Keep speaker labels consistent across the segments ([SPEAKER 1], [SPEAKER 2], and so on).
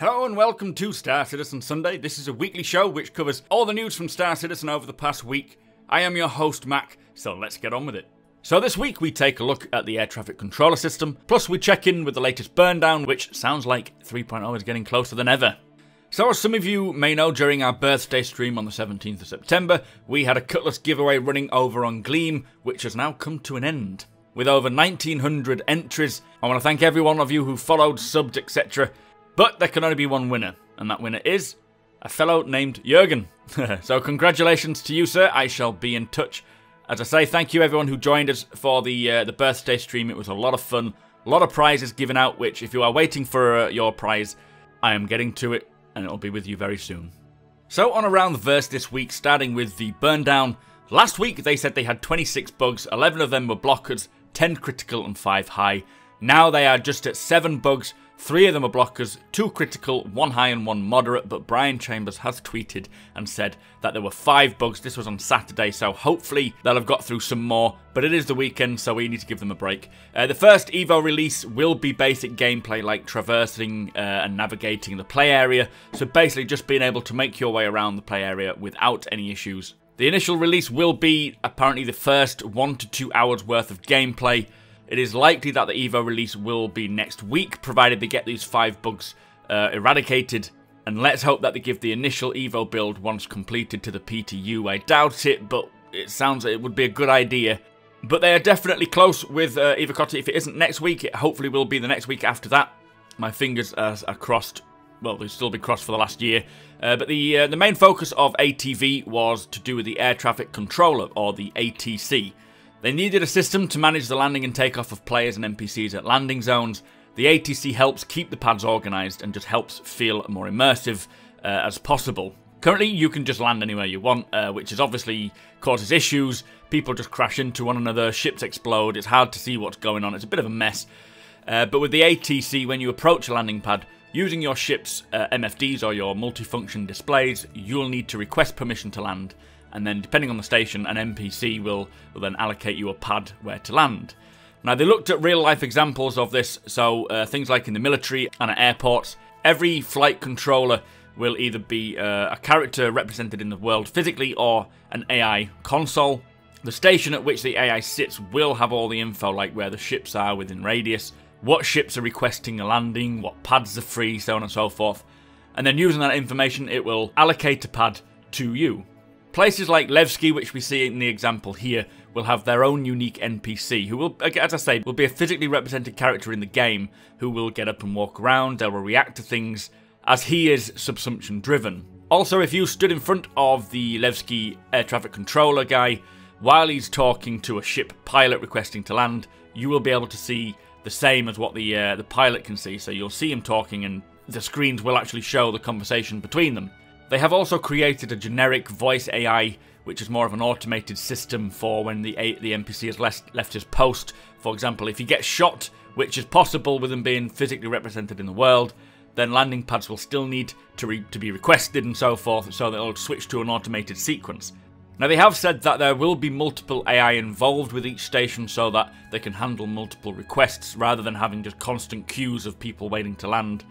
[SPEAKER 1] Hello and welcome to Star Citizen Sunday. This is a weekly show which covers all the news from Star Citizen over the past week. I am your host Mac, so let's get on with it. So this week we take a look at the air traffic controller system, plus we check in with the latest burn down, which sounds like 3.0 is getting closer than ever. So as some of you may know, during our birthday stream on the 17th of September, we had a Cutlass giveaway running over on Gleam, which has now come to an end. With over 1900 entries, I want to thank every one of you who followed, subbed, etc. But there can only be one winner, and that winner is a fellow named Jürgen. So congratulations to you, sir. I shall be in touch. As I say, thank you everyone who joined us for the birthday stream. It was a lot of fun, a lot of prizes given out, which if you are waiting for your prize, I am getting to it, and it'll be with you very soon. So on Around the Verse this week, starting with the burn down. Last week they said they had 26 bugs, 11 of them were blockers, 10 critical and 5 high. Now they are just at 7 bugs, 3 of them are blockers, 2 critical, 1 high and 1 moderate, but Brian Chambers has tweeted and said that there were 5 bugs. This was on Saturday, so hopefully they'll have got through some more, but it is the weekend, so we need to give them a break. The first Evo release will be basic gameplay like traversing and navigating the play area, so basically just being able to make your way around the play area without any issues. The initial release will be apparently the first 1 to 2 hours worth of gameplay. It is likely that the Evo release will be next week, provided they get these 5 bugs eradicated. And let's hope that they give the initial Evo build once completed to the PTU. I doubt it, but it sounds like it would be a good idea. But they are definitely close with Evocati. If it isn't next week, it hopefully will be the next week after that. My fingers are crossed. Well, they'll still be crossed for the last year. But the main focus of ATV was to do with the air traffic controller, or the ATC. They needed a system to manage the landing and takeoff of players and NPCs at landing zones. The ATC helps keep the pads organised and just helps feel more immersive as possible. Currently, you can just land anywhere you want, which is obviously causes issues. People just crash into one another, ships explode, it's hard to see what's going on, it's a bit of a mess. But with the ATC, when you approach a landing pad, using your ship's MFDs or your multifunction displays, you'll need to request permission to land. And then, depending on the station, an NPC will then allocate you a pad where to land. Now, they looked at real-life examples of this, so things like in the military and at airports. Every flight controller will either be a character represented in the world physically or an AI console. The station at which the AI sits will have all the info, like where the ships are within radius, what ships are requesting a landing, what pads are free, so on and so forth. And then using that information, it will allocate a pad to you. Places like Levski, which we see in the example here, will have their own unique NPC, who will, as I say, will be a physically represented character in the game, who will get up and walk around, they will react to things, as he is subsumption driven. Also, if you stood in front of the Levski air traffic controller guy, while he's talking to a ship pilot requesting to land, you will be able to see the same as what the pilot can see, so you'll see him talking and the screens will actually show the conversation between them. They have also created a generic voice AI, which is more of an automated system for when the NPC has left his post. For example, if he gets shot, which is possible with him being physically represented in the world, then landing pads will still need to be requested and so forth, so they'll switch to an automated sequence. Now, they have said that there will be multiple AI involved with each station so that they can handle multiple requests rather than having just constant queues of people waiting to land.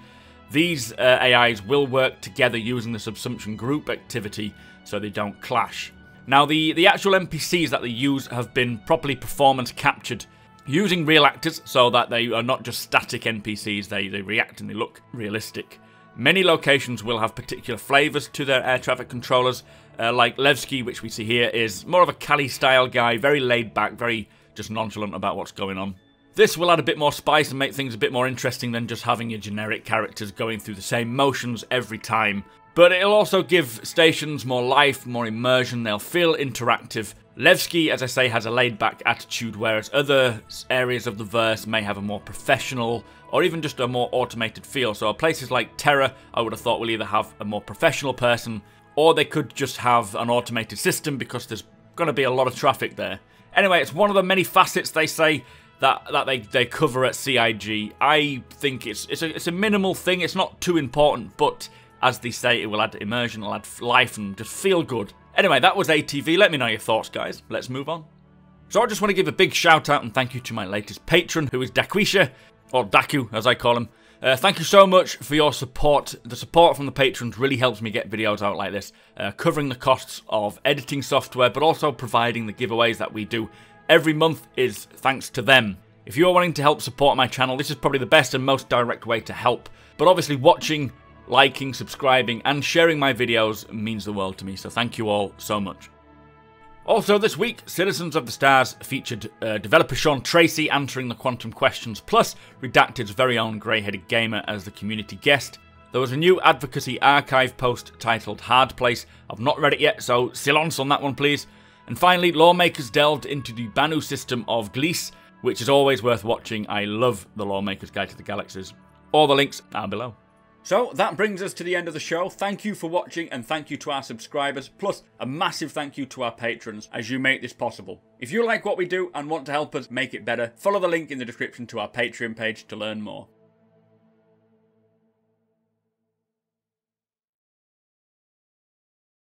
[SPEAKER 1] These AIs will work together using the subsumption group activity so they don't clash. Now, the actual NPCs that they use have been properly performance captured using real actors so that they are not just static NPCs, they react and they look realistic. Many locations will have particular flavours to their air traffic controllers, like Levski, which we see here, is more of a Cali style guy, very laid back, very just nonchalant about what's going on. This will add a bit more spice and make things a bit more interesting than just having your generic characters going through the same motions every time. But it'll also give stations more life, more immersion, they'll feel interactive. Levski, as I say, has a laid-back attitude, whereas other areas of the verse may have a more professional or even just a more automated feel. So places like Terra, I would have thought, will either have a more professional person or they could just have an automated system because there's going to be a lot of traffic there. Anyway, it's one of the many facets, they say, that they cover at CIG. I think it's a minimal thing, it's not too important, but as they say, it will add immersion, it'll add life and just feel good. Anyway, that was ATV. Let me know your thoughts, guys. Let's move on. So I just want to give a big shout out and thank you to my latest patron, who is Daquisha, or Daku as I call him. Thank you so much for your support. The support from the patrons really helps me get videos out like this, covering the costs of editing software, but also providing the giveaways that we do every month is thanks to them. If you are wanting to help support my channel, this is probably the best and most direct way to help. But obviously watching, liking, subscribing, and sharing my videos means the world to me, so thank you all so much. Also this week, Citizens of the Stars featured developer Sean Tracy answering the quantum questions, plus Redacted's very own grey-headed gamer as the community guest. There was a new Advocacy archive post titled Hard Place. I've not read it yet, so silence on that one please. And finally, Lawmakers delved into the Banu system of Gliese, which is always worth watching. I love the Lawmaker's Guide to the Galaxies. All the links are below. So that brings us to the end of the show. Thank you for watching, and thank you to our subscribers, plus a massive thank you to our patrons as you make this possible. If you like what we do and want to help us make it better, follow the link in the description to our Patreon page to learn more.